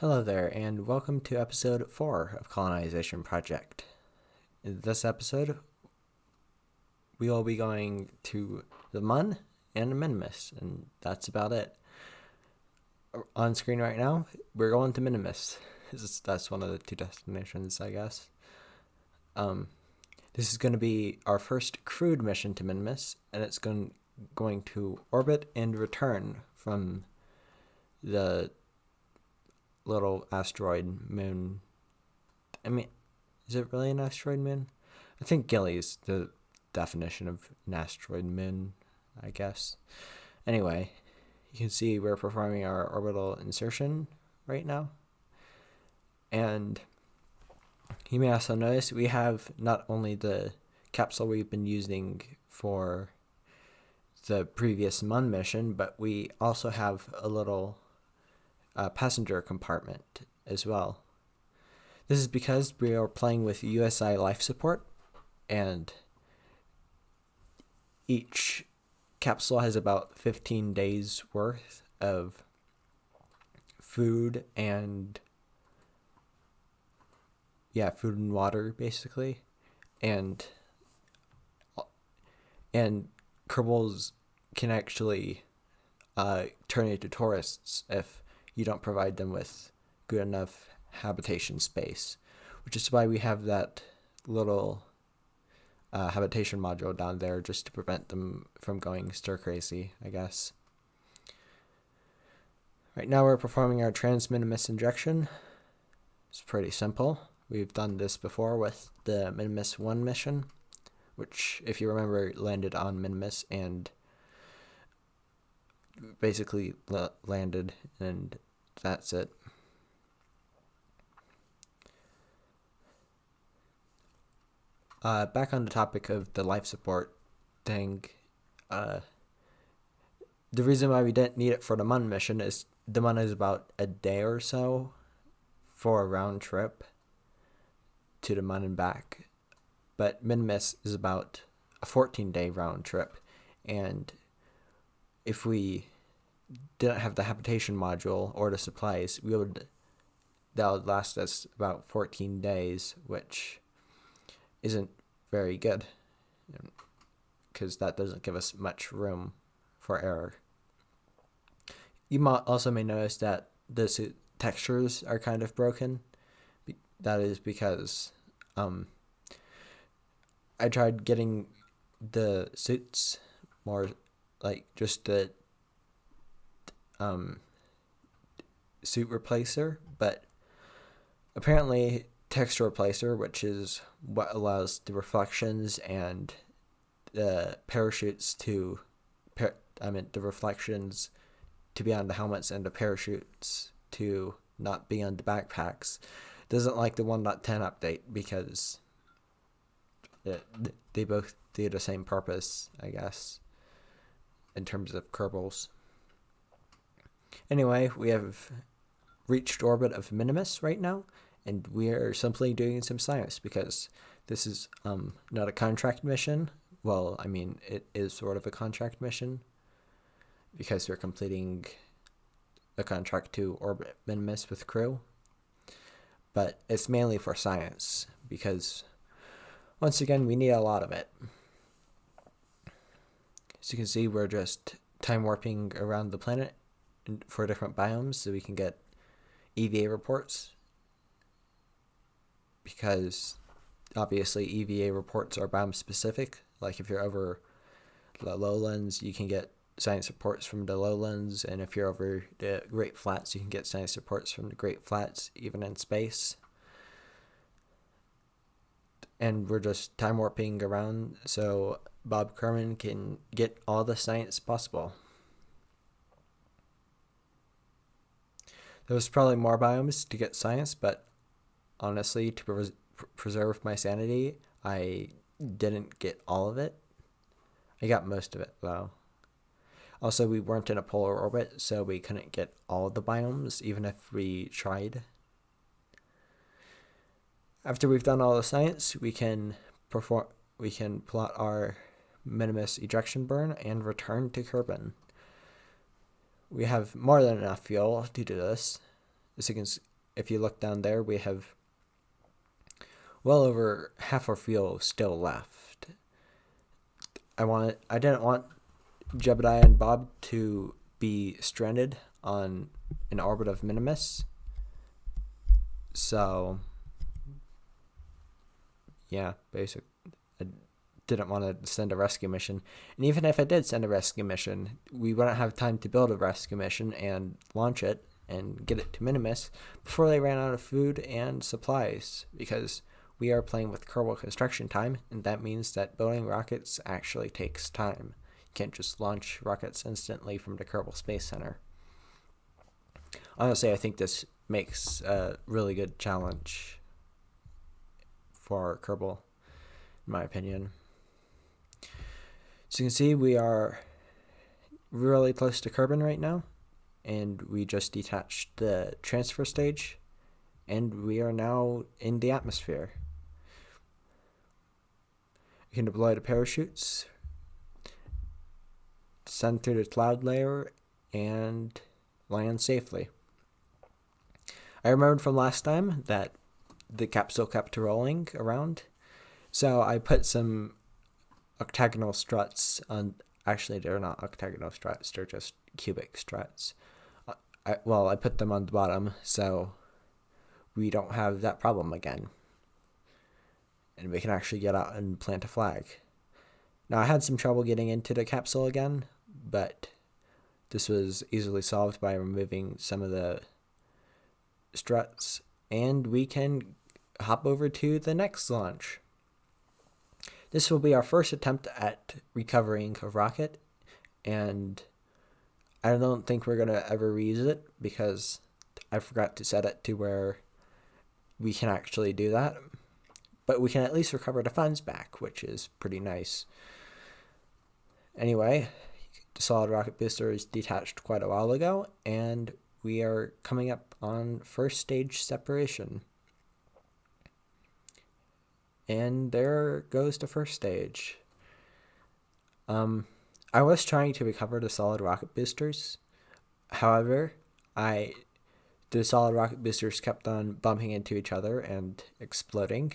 Hello there, and welcome to episode 4 of Colonization Project. In this episode, we will be going to the Mun and the Minmus, and that's about it. On screen right now, we're going to Minmus. That's one of the two destinations, I guess. This is going to be our first crewed mission to Minmus, and it's going to orbit and return from the little asteroid moon. I mean, is it really an asteroid moon? I think Gilly's the definition of an asteroid moon, I guess. Anyway, you can see we're performing our orbital insertion right now. And you may also notice we have not only the capsule we've been using for the previous Mun mission, but we also have a little passenger compartment as well. This is because we are playing with USI life support, and each capsule has about 15 days worth of food and water basically, and Kerbals can actually turn into tourists if you don't provide them with good enough habitation space, which is why we have that little habitation module down there just to prevent them from going stir crazy, I guess. Right now we're performing our trans-minimus injection. It's pretty simple. We've done this before with the Minmus 1 mission, which, if you remember, landed on Minmus and basically landed, and that's it. Back on the topic of the life support thing, the reason why we didn't need it for the Mun mission is the Mun is about a day or so for a round trip to the Mun and back, but Minmus is about a 14-day round trip, and if we didn't have the habitation module or the supplies, that would last us about 14 days, which isn't very good, because that doesn't give us much room for error. You also may notice that the suit textures are kind of broken. That is because I tried getting the suits more like just the suit replacer, but apparently texture replacer, which is what allows the reflections and the parachutes to the reflections to be on the helmets and the parachutes to not be on the backpacks, doesn't like the 1.10 update because they both do the same purpose, I guess, in terms of Kerbals. Anyway, we have reached orbit of Minimus right now, and we are simply doing some science because this is not a contract mission. Well, I mean, it is sort of a contract mission because we're completing a contract to orbit Minimus with crew, but it's mainly for science because, once again, we need a lot of it. As you can see, we're just time warping around the planet for different biomes so we can get EVA reports, because obviously EVA reports are biome specific. Like if you're over the lowlands, you can get science reports from the lowlands, and if you're over the Great Flats, you can get science reports from the Great Flats, even in space. And we're just time warping around so Bob Kerman can get all the science possible. There's probably more biomes to get science, but honestly, to preserve my sanity, I didn't get all of it. I got most of it, though. Also, we weren't in a polar orbit, so we couldn't get all the biomes, even if we tried. After we've done all the science, we can plot our Minimus ejection burn and return to Kerbin. We have more than enough fuel to do this, As you can, if you look down there, we have well over half our fuel still left. I didn't want Jebediah and Bob to be stranded on an orbit of Minimus. So, yeah, basically, I didn't want to send a rescue mission. And even if I did send a rescue mission, we wouldn't have time to build a rescue mission and launch it and get it to Minimus before they ran out of food and supplies, because we are playing with Kerbal construction time, and that means that building rockets actually takes time. You can't just launch rockets instantly from the Kerbal Space Center. Honestly, I think this makes a really good challenge for Kerbal, in my opinion. So you can see we are really close to Kerbin right now, and we just detached the transfer stage, and we are now in the atmosphere. You can deploy the parachutes, descend through the cloud layer, and land safely. I remembered from last time that the capsule kept rolling around, so I put some octagonal struts on. Actually, they're not octagonal struts, they're just cubic struts. I put them on the bottom so we don't have that problem again, and we can actually get out and plant a flag. Now, I had some trouble getting into the capsule again, but this was easily solved by removing some of the struts, and we can hop over to the next launch. This will be our first attempt at recovering a rocket, and I don't think we're going to ever reuse it because I forgot to set it to where we can actually do that. But we can at least recover the funds back, which is pretty nice. Anyway, the solid rocket booster is detached quite a while ago, and we are coming up on first stage separation. And there goes the first stage. I was trying to recover the solid rocket boosters. However, the solid rocket boosters kept on bumping into each other and exploding.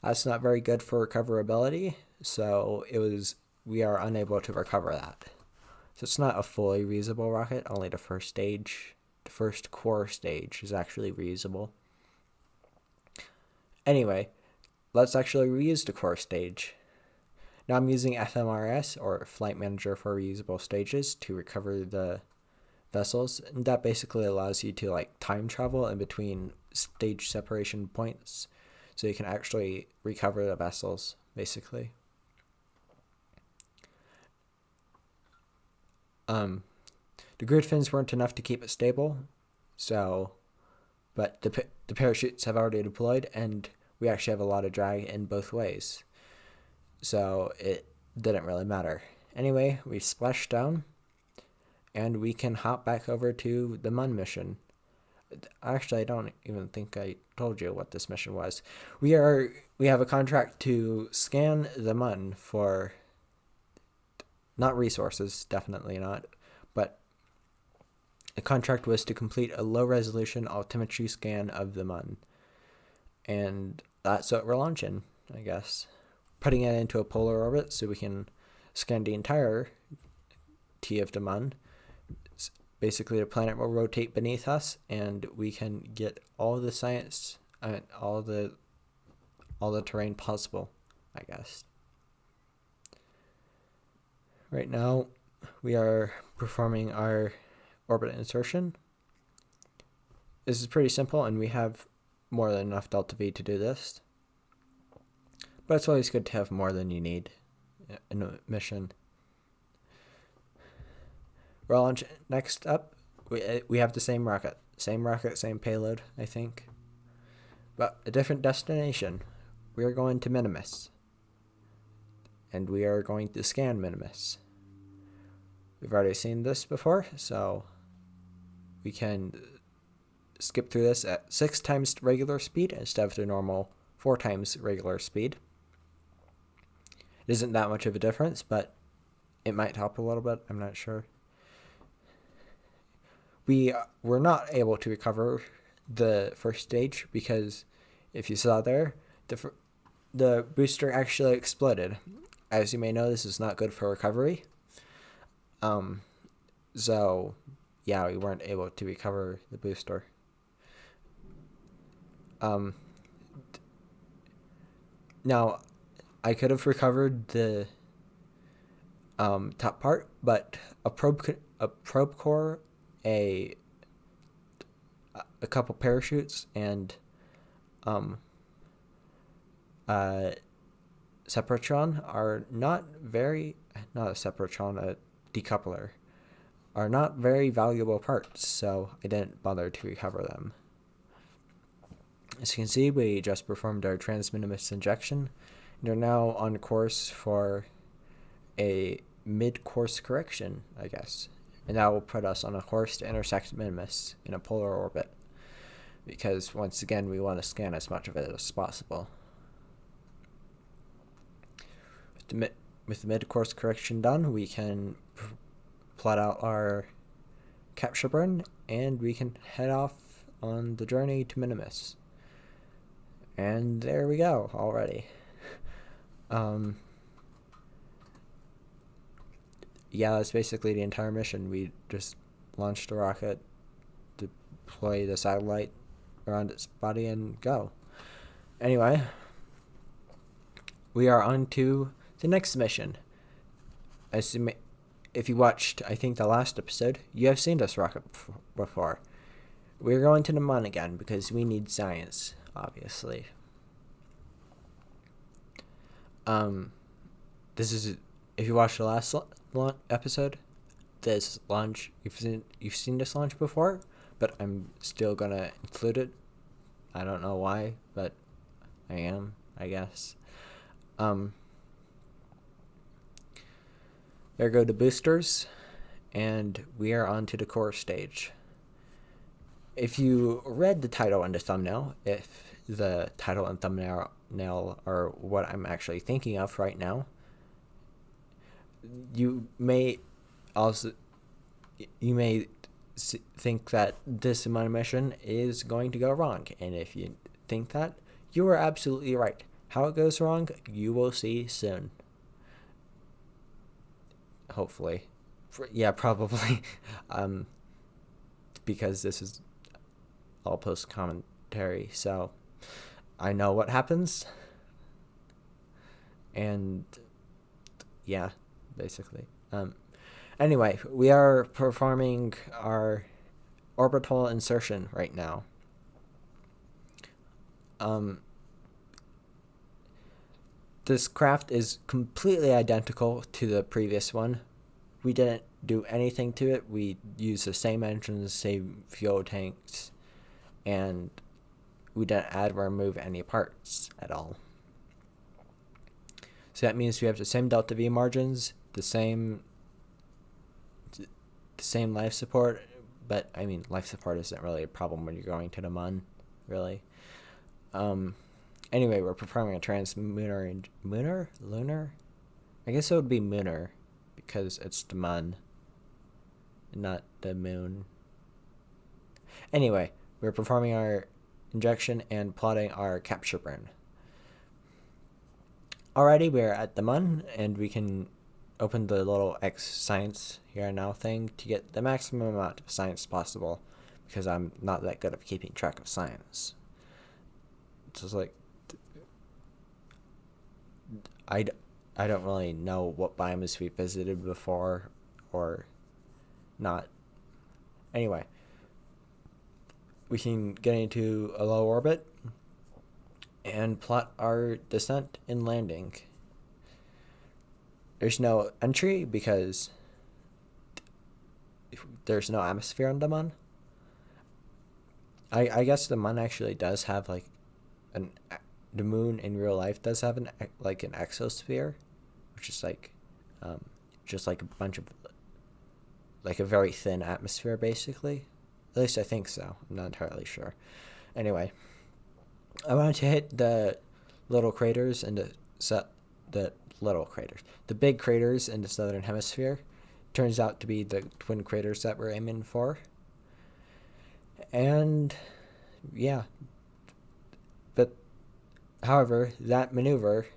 That's not very good for recoverability, so we are unable to recover that. So it's not a fully reusable rocket, only the first stage, the first core stage is actually reusable. Anyway, let's actually reuse the core stage. Now I'm using FMRS, or Flight Manager for Reusable Stages, to recover the vessels, and that basically allows you to time travel in between stage separation points, so you can actually recover the vessels, basically. The grid fins weren't enough to keep it stable, but the parachutes have already deployed, and we actually have a lot of drag in both ways, so it didn't really matter. Anyway, we splashed down, and we can hop back over to the Mun mission. Actually, I don't even think I told you what this mission was. We have a contract to scan the Mun for, not resources, definitely not, but the contract was to complete a low-resolution altimetry scan of the Mun. And that's what we're launching, I guess. Putting it into a polar orbit so we can scan the entire T of the Mun. Basically, the planet will rotate beneath us, and we can get all the science, all the terrain possible, I guess. Right now, we are performing our orbit insertion. This is pretty simple, and we have more than enough delta V to do this. But it's always good to have more than you need in a mission. We're launching. Next up, we have the same rocket, same payload, I think, but a different destination. We are going to Minimus, and we are going to scan Minimus. We've already seen this before, so we can skip through this at 6 times regular speed instead of the normal 4 times regular speed. It isn't that much of a difference, but it might help a little bit. I'm not sure. We were not able to recover the first stage because, if you saw there, the booster actually exploded. As you may know, this is not good for recovery. So yeah, we weren't able to recover the booster. Now, I could have recovered the top part, but a probe core, a couple parachutes, and Separatron are not a Separatron, a decoupler, are not very valuable parts, so I didn't bother to recover them. As you can see, we just performed our transminimus injection and are now on course for a mid-course correction, I guess. And that will put us on a course to intersect Minimus in a polar orbit, because once again we want to scan as much of it as possible. With the mid-course correction done, we can plot out our capture burn, and we can head off on the journey to Minimus. And there we go already. Yeah, that's basically the entire mission. We just launched a rocket, deploy the satellite around its body, and go. Anyway, we are on to the next mission. If you watched, I think, the last episode, you have seen this rocket before. We're going to the moon again because we need science, obviously. This is, if you watched the last episode, this launch, you've seen this launch before, but I'm still gonna include it. I don't know why, but I am, I guess. There go the boosters, and we are on to the core stage. If you read the title and the thumbnail, if the title and thumbnail are what I'm actually thinking of right now, you may think that this mission is going to go wrong, and if you think that, you are absolutely right. How it goes wrong, you will see soon. Hopefully. Yeah, probably. Because this is all post commentary, so I know what happens. And yeah, basically. Anyway, we are performing our orbital insertion right now. This craft is completely identical to the previous one. We didn't do anything to it. We used the same engines, same fuel tanks, and we didn't add or remove any parts at all. So that means we have the same delta V margins, the same life support, but I mean, life support isn't really a problem when you're going to the moon, really. Anyway, we're performing a lunar? I guess it would be mooner, because it's the moon, not the moon. Anyway, we're performing our injection and plotting our capture burn. Alrighty, we're at the moon, and we can open the little X science here and now thing to get the maximum amount of science possible, because I'm not that good at keeping track of science. It's just like, I don't really know what biomes we visited before or not. Anyway, we can get into a low orbit and plot our descent and landing. There's no entry because there's no atmosphere on the moon. I guess the moon actually does have like the moon in real life does have an exosphere, which is just like a bunch of like a very thin atmosphere, basically. At least I think so. I'm not entirely sure. Anyway, I wanted to hit the little craters and the big craters in the southern hemisphere. Turns out to be the twin craters that we're aiming for. And yeah, but however, that maneuver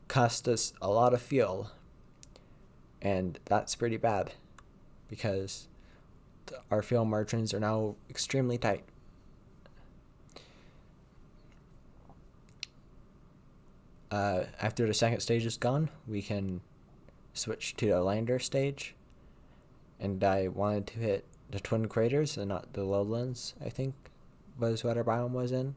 cost us a lot of fuel, and that's pretty bad because our fuel margins are now extremely tight. After the second stage is gone, we can switch to the lander stage, and I wanted to hit the twin craters and not the lowlands, I think was what our biome was in,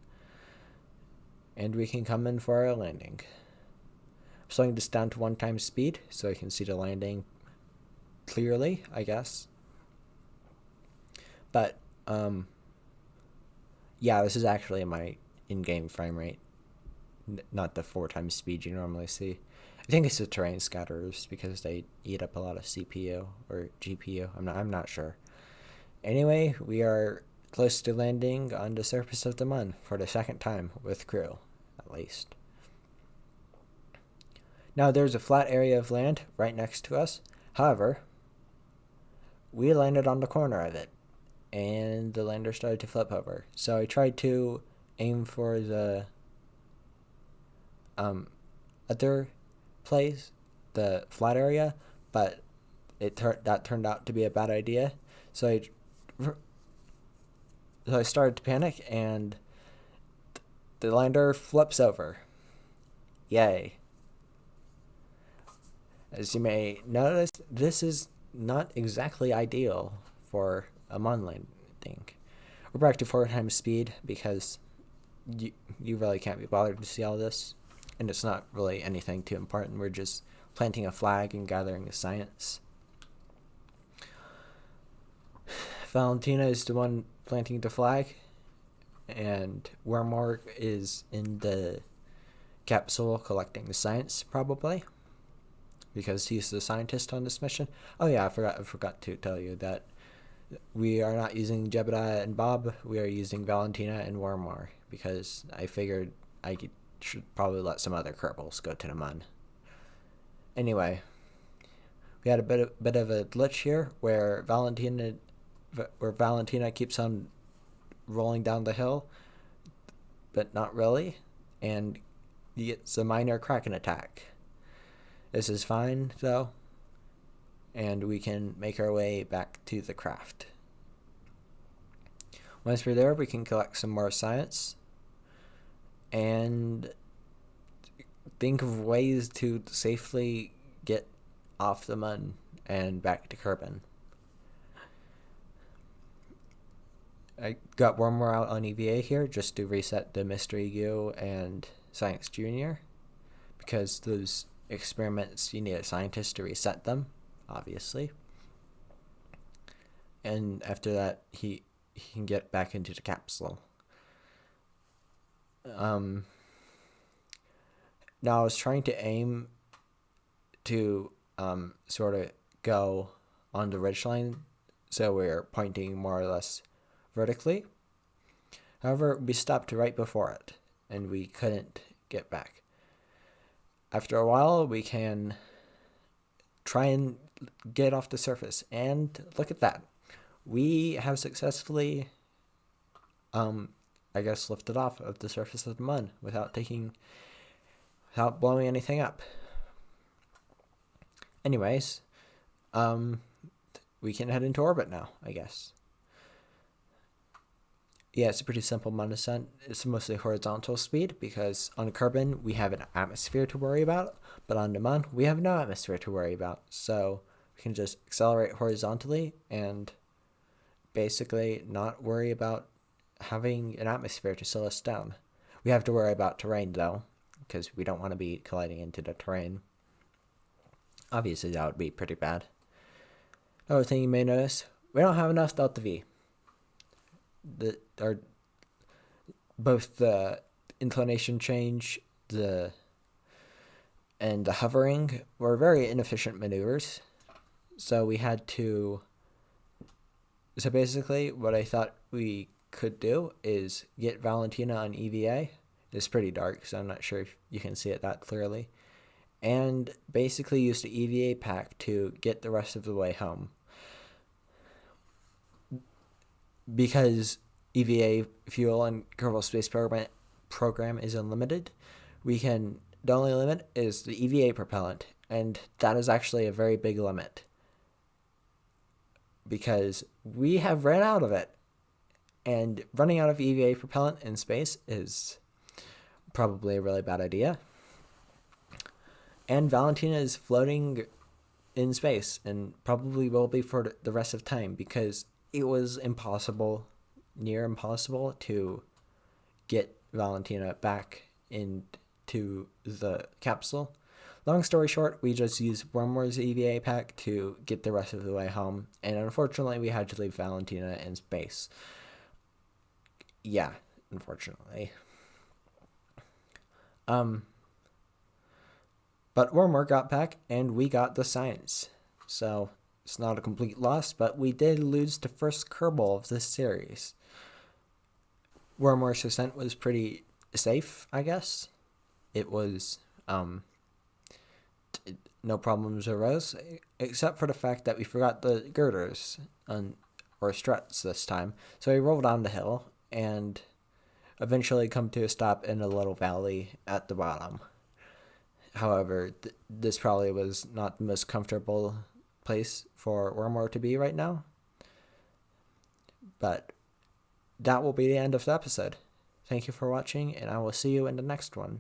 and we can come in for our landing. I'm slowing this down to 1 time speed so I can see the landing clearly, I guess. But yeah, this is actually my in-game frame rate, not the 4 times speed you normally see. I think it's the terrain scatterers because they eat up a lot of CPU or GPU. I'm not sure. Anyway, we are close to landing on the surface of the moon for the second time with crew, at least. Now there's a flat area of land right next to us. However, we landed on the corner of it, and the lander started to flip over. So I tried to aim for the other place, the flat area, but that turned out to be a bad idea. So I started to panic, and the lander flips over. Yay. As you may notice, this is not exactly ideal for a moon landing. We're back to 4 times speed because you really can't be bothered to see all this, and it's not really anything too important. We're just planting a flag and gathering the science. Valentina is the one planting the flag, and Wormore is in the capsule collecting the science, probably, because he's the scientist on this mission. Oh yeah, I forgot to tell you that we are not using Jebediah and Bob. We are using Valentina and Wormore because I figured should probably let some other Kerbals go to the moon. Anyway, we had a bit of a glitch here where Valentina keeps on rolling down the hill, but not really, and he gets a minor Kraken attack. This is fine, though, and we can make our way back to the craft. Once we're there, we can collect some more science and think of ways to safely get off the moon and back to Kerbin. I got one more out on EVA here just to reset the Mystery U and Science Junior, because those experiments, you need a scientist to reset them, obviously. And after that, he can get back into the capsule. Now I was trying to aim to sort of go on the ridgeline, so we're pointing more or less vertically. However, we stopped right before it, and we couldn't get back. After a while, we can try and get off the surface, and look at that. We have successfully, lifted off of the surface of the moon without blowing anything up. Anyways, we can head into orbit now, I guess. Yeah, it's a pretty simple moon ascent. It's mostly horizontal speed because on Kerbin we have an atmosphere to worry about, but on the moon we have no atmosphere to worry about. So we can just accelerate horizontally and basically not worry about having an atmosphere to slow us down. We have to worry about terrain though, because we don't want to be colliding into the terrain. Obviously that would be pretty bad. Another thing you may notice, we don't have enough delta V. Both the inclination change and the hovering were very inefficient maneuvers. So basically what I thought we could do is get Valentina on EVA. It's pretty dark, so I'm not sure if you can see it that clearly. And basically use the EVA pack to get the rest of the way home. because EVA fuel and Kerbal Space Program is unlimited, the only limit is the EVA propellant, and that is actually a very big limit because we have ran out of it, and running out of EVA propellant in space is probably a really bad idea. And Valentina is floating in space and probably will be for the rest of time because it was near impossible to get Valentina back into the capsule. Long story short, we just used Wormware's EVA pack to get the rest of the way home, and unfortunately we had to leave Valentina in space. Yeah, unfortunately. But Wormware got back, and we got the science. So it's not a complete loss, but we did lose the first Kerbal of this series. Wormware's ascent was pretty safe, I guess. It was, no problems arose, except for the fact that we forgot the girders, or struts this time. So we rolled down the hill, and eventually come to a stop in a little valley at the bottom. However, this probably was not the most comfortable place for Wormware to be right now. But that will be the end of the episode. Thank you for watching, and I will see you in the next one.